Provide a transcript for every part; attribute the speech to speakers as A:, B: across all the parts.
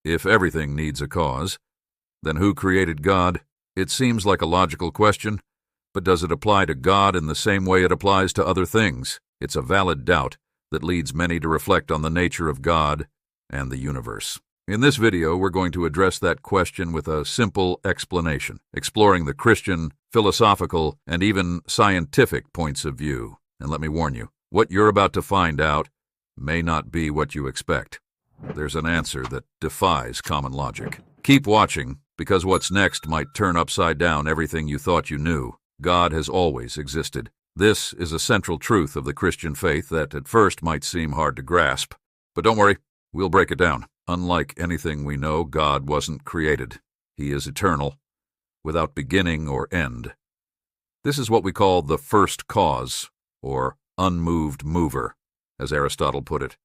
A: If everything needs a cause, then who created God? It seems like a logical question, but does it apply to God in the same way it applies to other things? It's a valid doubt that leads many to reflect on the nature of God and the universe. In this video, we're going to address that question with a simple explanation, exploring the Christian, philosophical, and even scientific points of view. And let me warn you, what you're about to find out may not be what you expect. There's an answer that defies common logic. Keep watching, because what's next might turn upside down everything you thought you knew. God has always existed. This is a central truth of the Christian faith that at first might seem hard to grasp. But don't worry, we'll break it down. Unlike anything we know, God wasn't created. He is eternal, without beginning or end. This is what we call the first cause, or unmoved mover, as Aristotle put it.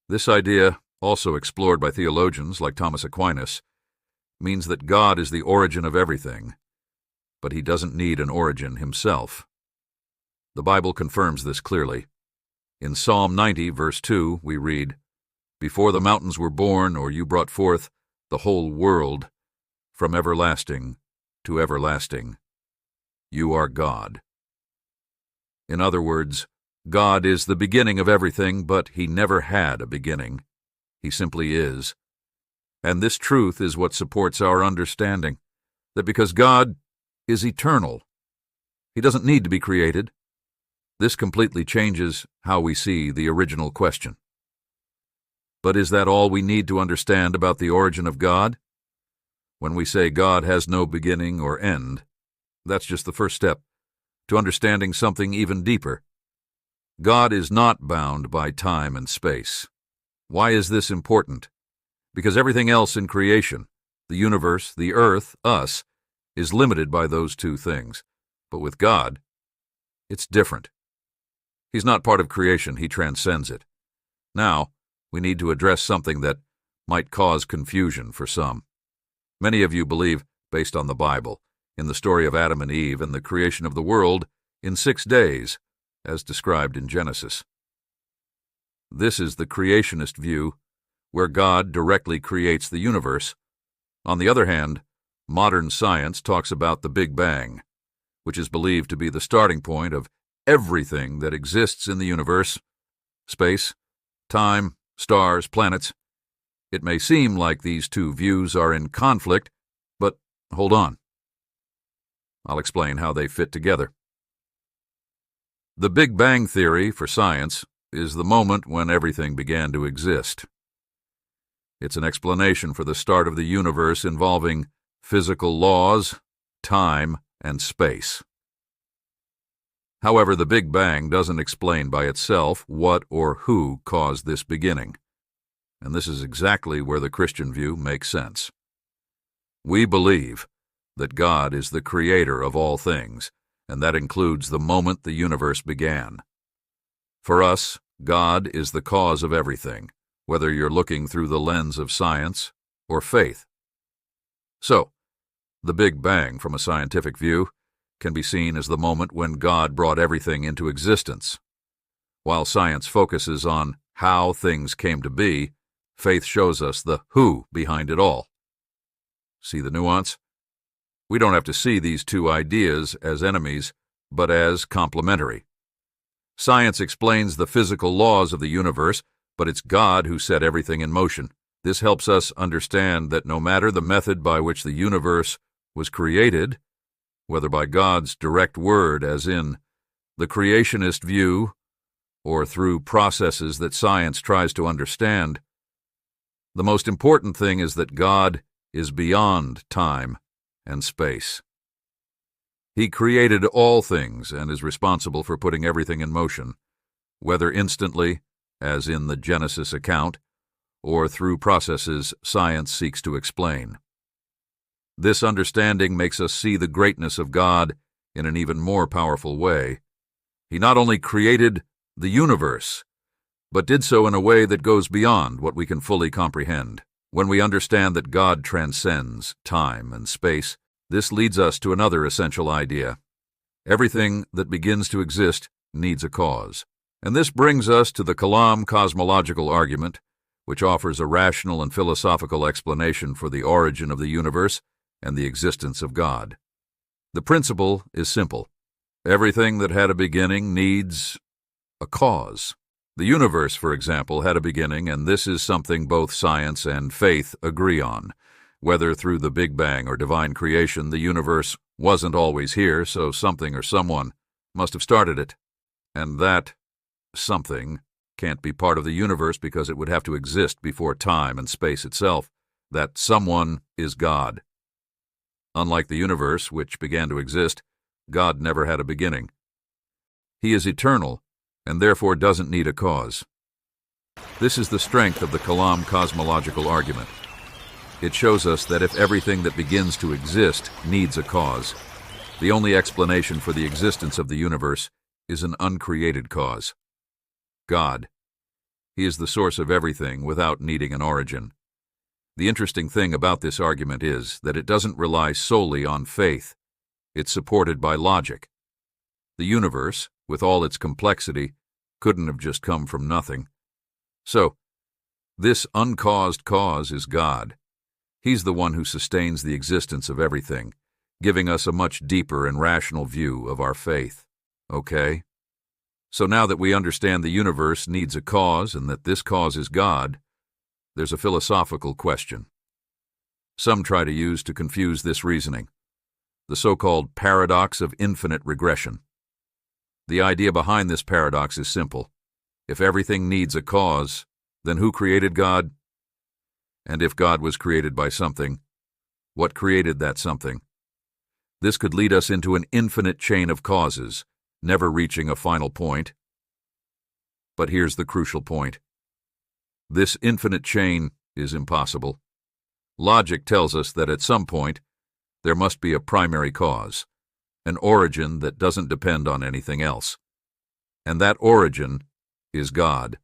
A: This idea, also explored by theologians like Thomas Aquinas, means that God is the origin of everything, but he doesn't need an origin himself. The Bible confirms this clearly. In Psalm 90, verse 2, we read, "Before the mountains were born, or you brought forth the whole world, from everlasting to everlasting, you are God." In other words, God is the beginning of everything, but he never had a beginning. He simply is. And this truth is what supports our understanding, that because God is eternal, he doesn't need to be created. This completely changes how we see the original question. But is that all we need to understand about the origin of God? When we say God has no beginning or end, that's just the first step to understanding something even deeper. God is not bound by time and space. Why is this important? Because everything else in creation, the universe, the earth, us, is limited by those two things. But with God, it's different. He's not part of creation, he transcends it. Now, we need to address something that might cause confusion for some. Many of you believe, based on the Bible, in the story of Adam and Eve and the creation of the world in 6 days, as described in Genesis. This is the creationist view, where God directly creates the universe. On the other hand, modern science talks about the Big Bang, which is believed to be the starting point of everything that exists in the universe: space, time, stars, planets. It may seem like these two views are in conflict, but hold on. I'll explain how they fit together. The Big Bang theory for science is the moment when everything began to exist. It's an explanation for the start of the universe involving physical laws, time, and space. However, the Big Bang doesn't explain by itself what or who caused this beginning, and this is exactly where the Christian view makes sense. We believe that God is the creator of all things, and that includes the moment the universe began. For us, God is the cause of everything, whether you're looking through the lens of science or faith. So, the Big Bang, from a scientific view, can be seen as the moment when God brought everything into existence. While science focuses on how things came to be, faith shows us the who behind it all. See the nuance? We don't have to see these two ideas as enemies, but as complementary. Science explains the physical laws of the universe, but it's God who set everything in motion. This helps us understand that no matter the method by which the universe was created, whether by God's direct word, as in the creationist view, or through processes that science tries to understand, the most important thing is that God is beyond time and space. He created all things and is responsible for putting everything in motion, whether instantly, as in the Genesis account, or through processes science seeks to explain. This understanding makes us see the greatness of God in an even more powerful way. He not only created the universe, but did so in a way that goes beyond what we can fully comprehend. When we understand that God transcends time and space, this leads us to another essential idea. Everything that begins to exist needs a cause. And this brings us to the Kalam cosmological argument, which offers a rational and philosophical explanation for the origin of the universe and the existence of God. The principle is simple. Everything that had a beginning needs a cause. The universe, for example, had a beginning, and this is something both science and faith agree on. Whether through the Big Bang or divine creation, the universe wasn't always here, so something or someone must have started it. And that something can't be part of the universe because it would have to exist before time and space itself. That someone is God. Unlike the universe, which began to exist, God never had a beginning. He is eternal, and therefore doesn't need a cause. This is the strength of the Kalam cosmological argument. It shows us that if everything that begins to exist needs a cause, the only explanation for the existence of the universe is an uncreated cause. God. He is the source of everything without needing an origin. The interesting thing about this argument is that it doesn't rely solely on faith. It's supported by logic. The universe, with all its complexity, couldn't have just come from nothing. So, this uncaused cause is God. He's the one who sustains the existence of everything, giving us a much deeper and rational view of our faith. Okay? So now that we understand the universe needs a cause and that this cause is God, there's a philosophical question. Some try to use to confuse this reasoning, the so-called paradox of infinite regression. The idea behind this paradox is simple. If everything needs a cause, then who created God? And if God was created by something, what created that something? This could lead us into an infinite chain of causes, never reaching a final point. But here's the crucial point. This infinite chain is impossible. Logic tells us that at some point, there must be a primary cause, an origin that doesn't depend on anything else. And that origin is God.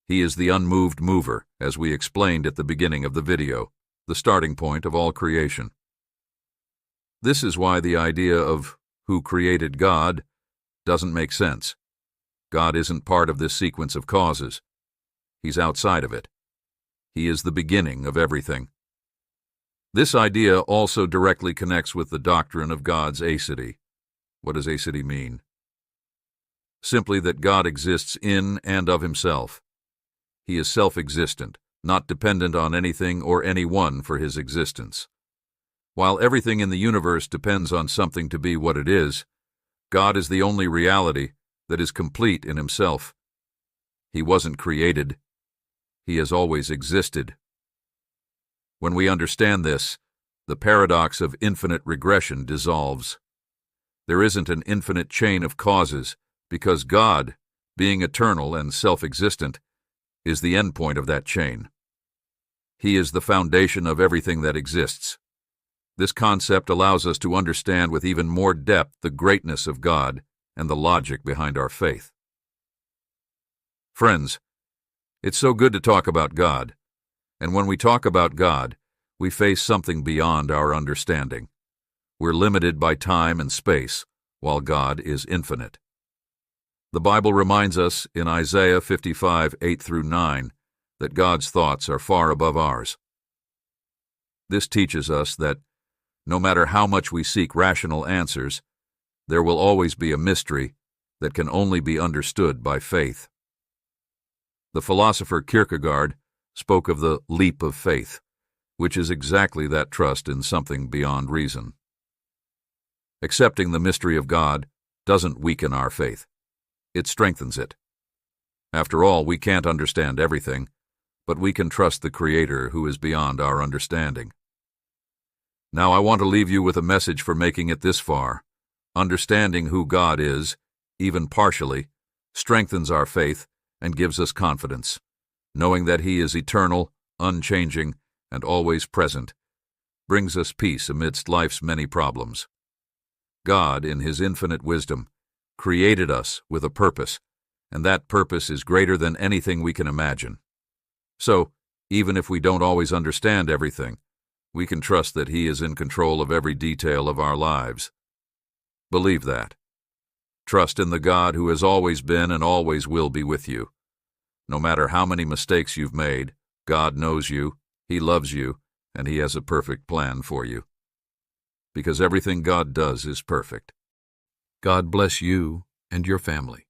A: He is the unmoved mover, as we explained at the beginning of the video, the starting point of all creation. This is why the idea of who created God doesn't make sense. God isn't part of this sequence of causes. He's outside of it. He is the beginning of everything. This idea also directly connects with the doctrine of God's aseity. What does aseity mean? Simply that God exists in and of himself. He is self-existent, not dependent on anything or anyone for his existence. While everything in the universe depends on something to be what it is, God is the only reality that is complete in himself. He wasn't created. He has always existed. When we understand this, the paradox of infinite regression dissolves. There isn't an infinite chain of causes because God, being eternal and self-existent, is the endpoint of that chain. He is the foundation of everything that exists. This concept allows us to understand with even more depth the greatness of God and the logic behind our faith. Friends, it's so good to talk about God, and when we talk about God, we face something beyond our understanding. We're limited by time and space, while God is infinite. The Bible reminds us in Isaiah 55, 8-9, that God's thoughts are far above ours. This teaches us that no matter how much we seek rational answers, there will always be a mystery that can only be understood by faith. The philosopher Kierkegaard spoke of the leap of faith, which is exactly that trust in something beyond reason. Accepting the mystery of God doesn't weaken our faith. It strengthens it. After all, we can't understand everything, but we can trust the Creator who is beyond our understanding. Now I want to leave you with a message for making it this far. Understanding who God is, even partially, strengthens our faith and gives us confidence. Knowing that He is eternal, unchanging, and always present, brings us peace amidst life's many problems. God, in His infinite wisdom, created us with a purpose, and that purpose is greater than anything we can imagine. So, even if we don't always understand everything, we can trust that He is in control of every detail of our lives. Believe that. Trust in the God who has always been and always will be with you. No matter how many mistakes you've made God knows you, He loves you, and He has a perfect plan for you. Because everything God does is perfect. God bless you and your family.